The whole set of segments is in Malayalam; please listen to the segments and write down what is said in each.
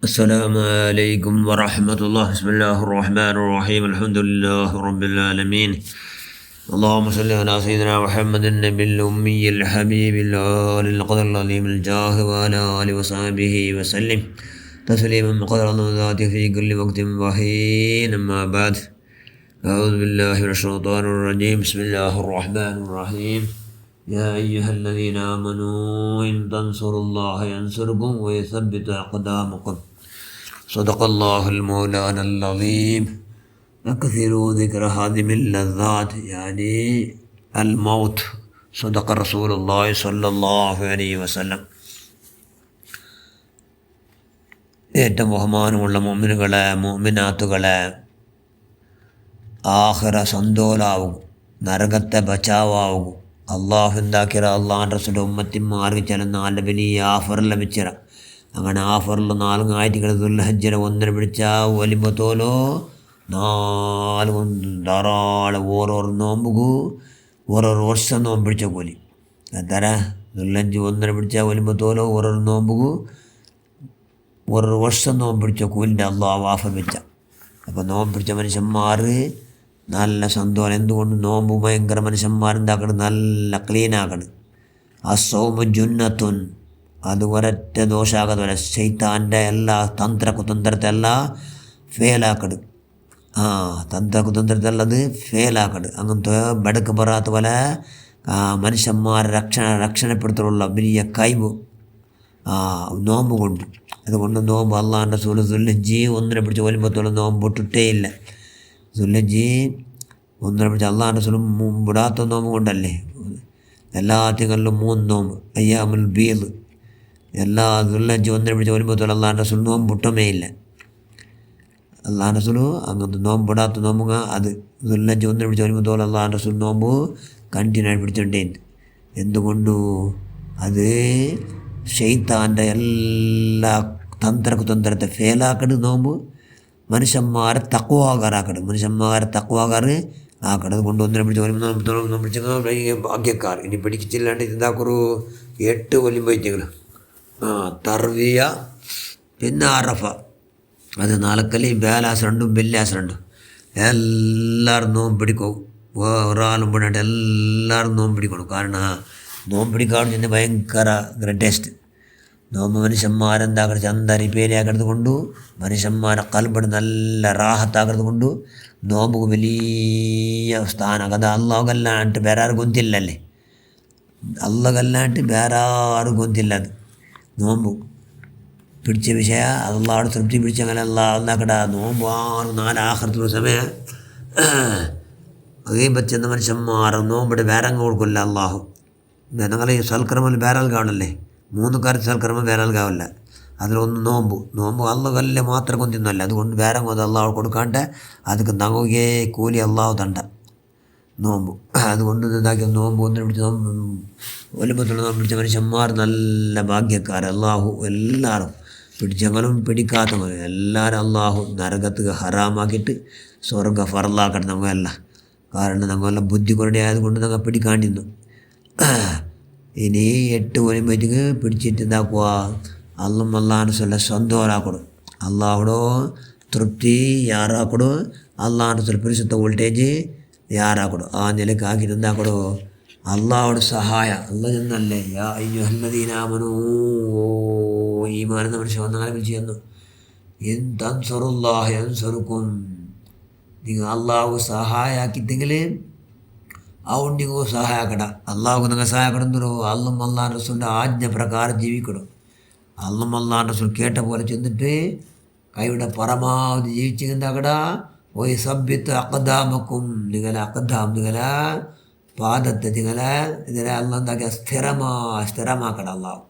السلام عليكم ورحمة الله. بسم الله الرحمن الرحيم. الحمد لله رب العالمين. اللهم صل على سيدنا محمد النبي الأمي الحبيب العال القدر العظيم الجاه وعلى آله وصحبه وسلم تسليما بقدر ذاته في كل وقت وحين. أما بعد، أعوذ بالله من الشيطان الرجيم. بسم الله الرحمن الرحيم. يا أيها الذين آمنوا إن تنصروا الله ينصركم ويثبت أقدامكم. صدق الله المولانا العظيم. أكثروا ذكر هادم اللذات يعني الموت. صدق رسول الله صلى الله عليه وسلم. ഏറ്റവും ബഹുമാനമുള്ള മുഅ്മിനുകളെ, മുഅ്മിനാത്തുകളെ, ആഖിറ സന്തോലാവും, നരകത്തെ ബച്ചാവാവും. അള്ളാഹു എന്താക്കിയ അള്ളാഹുൻ്റെ റസൂലിൻ്റെ ഉമ്മത്തിമാർക്ക് ചില നാല് വലിയ ആഫർ ലഭിച്ചിര. അങ്ങനെ ആഫറിൽ 4 ആഴ്ചകൾ ദുൽഹജ്ജിനെ 1 പിടിച്ചാൽ വലിമ്പത്തോലോ 4 ധാരാളം ഓരോരോ നോമ്പുകൂ ഓരോരോ വർഷം നോമ്പ് പിടിച്ച കൂലി എത്ര. ദുൽഹജ്ജ് 1 പിടിച്ചാൽ വലിമ്പത്തോലോ ഓരോരോ നോമ്പുകൂ ഓരോരോ വർഷം നോമ്പ് പിടിച്ച കൂലിൻ്റെ അള്ളാഹു ആഫർ വെച്ച. അപ്പോൾ നോമ്പ് പിടിച്ച മനുഷ്യന്മാർ നല്ല സന്തോഷം. എന്തുകൊണ്ട്? നോമ്പ് ഭയങ്കര മനുഷ്യന്മാരെന്താക്കണം, നല്ല ക്ലീനാക്കണം. അസൗമ ജുന്നത്തുൻ, അത് ഒരൊറ്റ ദോഷാകാതെ വരെ ശൈത്താൻ്റെ എല്ലാ തന്ത്രകുതന്ത്രത്തെ എല്ലാം ഫെയിലാക്കണം. തന്ത്രകുതന്ത്രത്തെല്ലത് ഫെയിലാക്കണം. അങ്ങനത്തെ ബടക്ക് പറയാത്ത പോലെ മനുഷ്യന്മാരെ രക്ഷണപ്പെടുത്തുള്ള വലിയ കഴിവ് നോമ്പ് കൊണ്ട്. അതുകൊണ്ട് നോമ്പ് അള്ളാഹിൻ്റെ റസൂൽ ദുൽഹജ്ജ് 1 പിടിച്ച് വരുമ്പോഴത്തോളം നോമ്പ് പൊട്ടിട്ടേ ഇല്ല. ദുൽഹജ്ജ് 1 പിടിച്ച് അള്ളാഹിൻ്റെ റസൂലും വിടാത്ത നോമ്പ് കൊണ്ടല്ലേ. എല്ലാ തിങ്കളിലും 3 നോമ്പ് അയ്യാമുൽ ബീദ്. എല്ലാ ദുൽഹജ്ജ് 1 പിടിച്ച് വരുമ്പോഴത്തോളം അള്ളാഹിൻ്റെ റസൂൽ നോമ്പ് പൊട്ടമേ ഇല്ല. അള്ളാഹിൻ്റെ റസൂൽ അങ്ങനത്തെ നോമ്പ് വിടാത്ത നോമ്പ് അത് ദുൽഹജ്ജ് 1 പിടിച്ച് വരുമ്പോഴത്തോളം അള്ളാഹിൻ്റെ റസൂൽ നോമ്പ് കണ്ടിന്യൂ ആയി പിടിച്ചിട്ടുണ്ടേന്ന്. എന്തുകൊണ്ടു? അത് ശൈത്താൻ്റെ എല്ലാ തന്ത്രത്തെ ഫെയിലാക്കട് നോമ്പ്. മനുഷ്യന്മാരെ തക്വാകാരാക്കട്, മനുഷ്യന്മാരെ തക്വാകാറ് ആക്കട്. അതുകൊണ്ട് 1 പിടിച്ച് വരുമ്പോൾ പിടിച്ച ഭാഗ്യക്കാർ. ഇനി പിടിച്ചില്ലാണ്ട് ഇതാക്കൊരു 8 കൊല്ലം പോയിട്ടെങ്കിലും തർവിയ, പിന്നെ അറഫ, അത് 4 ബേലാസ് 2 ബെല്ലാസ് 2 എല്ലാവരും നോമ്പ് പിടിക്കും. ഒരാളും പിടിയിട്ട് എല്ലാവരും നോമ്പ് പിടിക്കണം. കാരണം നോമ്പ് പിടിക്കാണ്ട് ചെന്ന് ഭയങ്കര ടേസ്റ്റ്. നോമ്പ് മനുഷ്യന്മാരെന്താക്കുന്നത്, ചന്ത റിപ്പേരിയാക്കുന്നത് കൊണ്ടു, മനുഷ്യന്മാരെ കൽബട് നല്ല റാഹത്താക്കുന്നത് കൊണ്ടു നോമ്പ് വലിയ സ്ഥാനം. അത് അള്ളാഹുകല്ലാണ്ട് വേറെ ആരും ഗൊന്തില്ലല്ലേ. അള്ളാഹല്ലാണ്ട് വേറെ ആരും ഗൊന്തില്ല. അത് നോമ്പ് പിടിച്ച വിഷയ അള്ളാഹോട് തൃപ്തി പിടിച്ചങ്ങനെ അള്ളാഹ് നോമ്പ് 4 ആഖിറത്തുള്ള സമയം അതേ പറ്റുന്ന മനുഷ്യന്മാർ നോമ്പിടെ വേറങ്ങ് കൊടുക്കില്ല അള്ളാഹു. നിങ്ങൾ ഈ സൽക്കർമ്മൽ വേറാൽ കാണല്ലേ, 3 കാര്യ സൽക്കർമ്മം വേറാൽ കാവില്ല. അതിലൊന്ന് നോമ്പ് അള്ളാഹല്ലേ മാത്രം കൊന്തിന്നല്ല. അതുകൊണ്ട് വേറെ കൊന്ന് അള്ളാഹു കൊടുക്കാണ്ട് അതൊക്കെ നങ്ങുകേ കൂലി അള്ളാഹു തണ്ട നോമ്പ്. അതുകൊണ്ട് ഇതാക്കിയ നോമ്പ് 1 പിടിച്ച് ഒലിമ്പത്തുള്ള നോമ്പ് പിടിച്ച മനുഷ്യന്മാർ നല്ല ഭാഗ്യക്കാർ. അള്ളാഹു എല്ലാവരും പിടിച്ചങ്ങളും പിടിക്കാത്തവരും എല്ലാവരും അള്ളാഹു നരകത്ത് ഹറാമാക്കിയിട്ട് സ്വർഗ്ഗ ഫറലാക്കട്ടെ നമ്മെല്ലാം. കാരണം നമ്മളെല്ലാം ബുദ്ധി കുറേ ആയതുകൊണ്ട് ഞങ്ങൾ പിടിക്കാണ്ടിരുന്നു. ഇനി 8 വരുമ്പോഴത്തേക്ക് പിടിച്ചിട്ട് എന്താക്കുക, അള്ളാഹു സ്വല്ല സന്തോഷാക്കണം. അള്ളാഹുടോ തൃപ്തി യാറാക്കടോ, അള്ളാഹുടെ പരിശുദ്ധ വോൾട്ടേജ് യാറാക്കടോ. ആ നിലക്ക് ആക്കിയിട്ട് എന്താക്കടോ, അള്ളാഹുടെ സഹായം അള്ളാഹ് ചെന്നല്ലേ. യാ അയ്യുഹല്ലദീന ആമനൂ, ഈമാൻ മനുഷ്യ വന്നാലും ചെയ്യുന്നു. ഇൻ തൻസുറുല്ലാഹ യൻസുറുക്കും, നിങ്ങൾ അള്ളാഹു സഹായാക്കിട്ടെങ്കിൽ അതുകൊണ്ട് നിങ്ങൾ സഹായക്കട. അള്ളാഹു നിങ്ങൾ സഹായക്കണം തരോ. അള്ളാഹ് റസൂലിൻ്റെ ആജ്ഞ പ്രകാരം ജീവിക്കണം. അള്ളാഹ് റസൂൽ കേട്ട പോലെ ചെന്നിട്ട് കൈയുടെ പരമാവധി ജീവിച്ചെന്താക്കട. ഓയ് സഭ്യത്ത് അക്കദാമക്കും, നിങ്ങളെ പാദത്തെ ഇതിനെ അള്ളാഹ് എന്താക്കിയ സ്ഥിരമാക്കട. അള്ളാഹു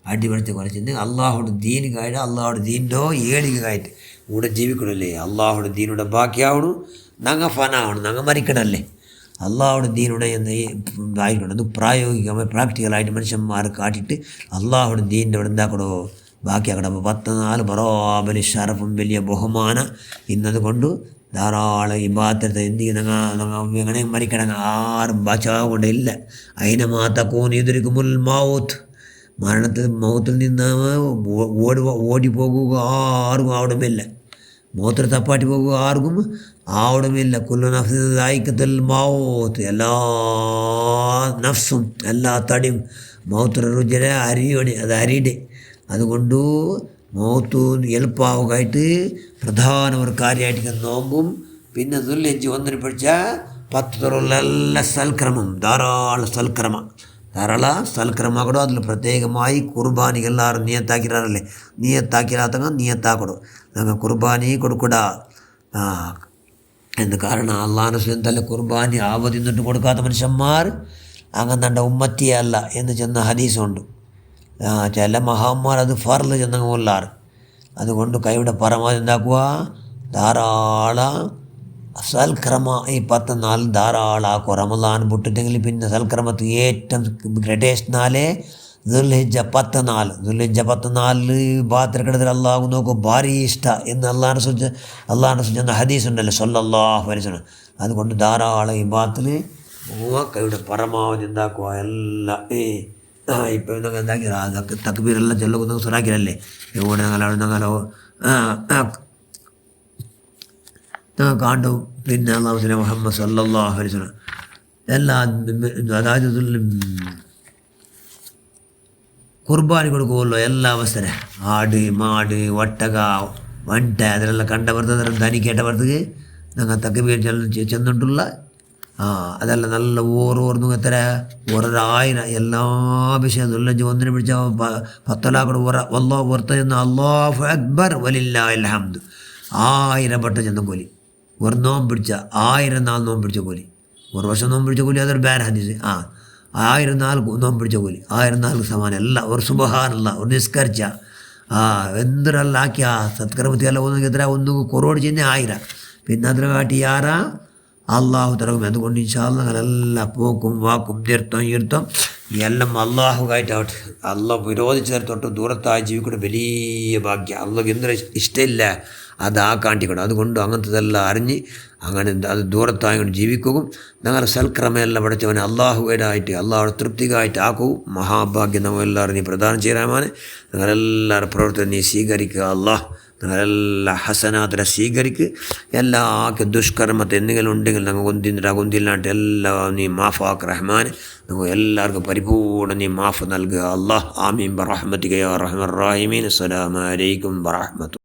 അടിപൊളിച്ച് കുറച്ച് അള്ളാഹുടെ ദീന് കായിട്ട് അള്ളാഹുടെ ദീൻ്റെ ഏടിക കായിട്ട് ഇവിടെ ജീവിക്കണമല്ലേ. അള്ളാഹുടെ ദീനുടെ ബാക്കിയാവണം. ഞങ്ങൾ ഫനാവണം, ഞങ്ങൾ മരിക്കണമല്ലേ. അള്ളാഹുടെ ദീനുടെ ആയിക്കണം. അത് പ്രായോഗികമായി പ്രാക്ടിക്കലായിട്ട് മനുഷ്യന്മാർ കാട്ടിയിട്ട് അള്ളാഹുടെ ദീൻ്റെ ഇവിടെ എന്താക്കണോ ബാക്കിയാക്കണം. അപ്പോൾ 14 ബറാബലി ഷറഫും വലിയ ബഹുമാനം ഇന്നത് കൊണ്ട് ധാരാളം ഇബാദത്ത് എങ്ങനെ മരിക്കണം. ആരും ബച്ചാവ് കൊണ്ടില്ല. അതിനെ മാത്രം എതിർക്കുമുൽ മൗത്ത്, മൗത്തിൽ നിന്ന് ഓടിപ്പോകുക ആർക്കും അവിടമില്ല. മൂത്ര തപ്പാട്ടി പോകുക ആർക്കും അവിടമില്ല. കുല്ലു നഫ്സിൻ ദായിഖത്തുൽ മൗത്ത്, എല്ലാ നഫ്സും എല്ലാ തടിയും മൗത്ര രുചിര അരിയണി, അത് അരിയുടെ. അതുകൊണ്ട് മൗത്ത് എളുപ്പമാവുകയായിട്ട് പ്രധാന ഒരു കാര്യമായിട്ട് നോമ്പും പിന്നെ ദുൽഹിജ്ജ് ഒന്നിന് പിടിച്ച 10 തുറല്ല സൽക്രമം, ധാരാളം സൽക്രಮ ಕೊಡು. അതിൽ പ്രത്യേകമായി കുർബാനി എല്ലാവരും നിയത്താക്കിറാറല്ലേ, നിയത്താക്കിരാത്തങ്ങ നിയത്താക്കൊടു ഞങ്ങൾ കുർബാനി കൊടുക്കൂട. എന്ത് കാരണം അള്ളാഹുവിൻ്റെ സ്വന്തല്ല കുർബാനി ആവതി നിന്നിട്ട് കൊടുക്കാത്ത മനുഷ്യന്മാർ അങ്ങനെ ഉമ്മത്തിയല്ല എന്ന് ചെന്ന ഹദീസുണ്ട്. ചില മഹാന്മാർ അത് ഫർള് ചെന്നങ്ങ് കൊല്ലാറ്. അതുകൊണ്ട് കൈയുടെ പരമാവധി എന്താക്കുക, ധാരാളം സൽക്രമ ഈ 10 നാൾ ധാരാളമാക്കും. റമദാൻ വിട്ടിട്ടെങ്കിൽ പിന്നെ സൽക്രമത്ത് ഏറ്റവും ഗ്രേറ്റസ്റ്റ് നാളെ ദുൽഹിജ്ജ 10 നാൾ. ദുൽഹിജ്ജ 10 നാളിൽ ബാത്തിരക്കിടത്തിൽ അള്ളാഹു നോക്കും ഭാരി ഇഷ്ട എന്ന് അള്ളാഹിനെ സൂചിച്ച ഹദീസ് ഉണ്ടല്ലോ സല്ലല്ലാഹു അലൈഹി വസല്ലം. അതുകൊണ്ട് ധാരാളം ഈ ബാത്തിൽ കൈയുടെ പരമാവധി എന്താക്കുക എല്ലാം. ഇപ്പോൾ ഇതൊക്കെ എന്താക്കി അതൊക്കെ തക്ബീറെല്ലാം ചെല്ലുന്ന സുറാക്കിലല്ലേ എവിടെ ഞങ്ങളോ കാണ്ടു. പിന്നെ അള്ളാഹു മുഹമ്മദ് സല്ലല്ലാഹു അലൈഹി വസല്ലം എല്ലാ അതായത് കുർബാനി കൊടുക്കുമല്ലോ എല്ലാ അവസരം. ആട് മാട് ഒട്ടക വണ്ട അതിലെല്ലാം കണ്ടവർത്തരം ധനിക്കേട്ടവർക്ക് ഞങ്ങൾ തക്കബീർ ചെന്നിട്ടുള്ള അതെല്ലാം നല്ല ഓരോർന്നു എത്ര 1000 എല്ലാ വിഷയം ദുൽഹിജ്ജ് ഒന്നിനെ പിടിച്ച 10 ലാഖോട് അള്ളാഹു പുറത്ത് ചെന്ന് അല്ലാഹു അക്ബർ വലില്ലാഹിൽ ഹംദ് 1000 വട്ടം ചെന്ന കൂലി. ഒരു നോമ്പ് പിടിച്ച 1000 നാൾ നോമ്പ് പിടിച്ച കൂലി. ഒരു വർഷം നോമ്പ് പിടിച്ച കൂലി അതൊരു ബാൻ ഹദീസ്. 1000 നാൾ നോമ്പ് പിടിച്ച കൂലി 1000 നാൾ സമാനം എല്ലാം. ഒരു സുബ്ഹാനല്ല ഒരു നിസ്കരിച്ച എന്തൊരല്ല ആക്കിയ സത്കർമ്മത്തിയല്ല ഒന്നും എത്ര 1 കൊറോട് ചെയ്യുന്ന 1000 പിന്നെ അതിനെ കാട്ടി ആരാ അള്ളാഹു തറക്കും. അതുകൊണ്ട് ഇൻഷാ അല്ലാഹ് ഞങ്ങളെല്ലാം പോക്കും വാക്കും തീർത്ഥം എല്ലാം അള്ളാഹുവായിട്ടാവട്ടെ. അള്ളാഹ് വിരോധിച്ചതിന് തൊട്ട് ദൂരത്തായി ജീവിക്കൂടെ വലിയ ഭാഗ്യം. അള്ളാഹ് എന്തൊരു ഇഷ്ടമില്ല അത് കാണിക്കൂടെ. അതുകൊണ്ട് അങ്ങനത്തതെല്ലാം അറിഞ്ഞ് അങ്ങനെ അത് ദൂരത്തായി കൊണ്ട് ജീവിക്കുകയും ഞങ്ങളുടെ സൽക്രമയെല്ലാം പഠിച്ചവനെ അള്ളാഹുവായിട്ട് അള്ളാഹുടെ തൃപ്തികായിട്ട് ആക്കുകയും മഹാഭാഗ്യം നമ്മളെല്ലാവരും നീ പ്രദാനം ചെയ്യാമാനെ. ഞങ്ങളെല്ലാവരുടെ പ്രവർത്തനം നീ സ്വീകരിക്കുക. അള്ളാഹ് ഞങ്ങളെല്ലാം ഹസനാത്തിനെ സ്വീകരിക്കുക. എല്ലാ ദുഷ്കർമ്മത്തെ എന്തെങ്കിലും ഉണ്ടെങ്കിൽ ഞങ്ങൾ കൊന്തില്ലാണ്ട് എല്ലാം നീ മാഫാക്ക് റഹ്മാൻ. ഞങ്ങൾ എല്ലാവർക്കും പരിപൂർണ്ണ നീ മാഫ് നൽകുക. അള്ളാഹ് ആമീൻ ബറഹ്മതിക യാ റഹ്മർ റഹീമീൻ. അസ്സലാമു അലൈക്കും വറഹ്മത്തുള്ളാഹി.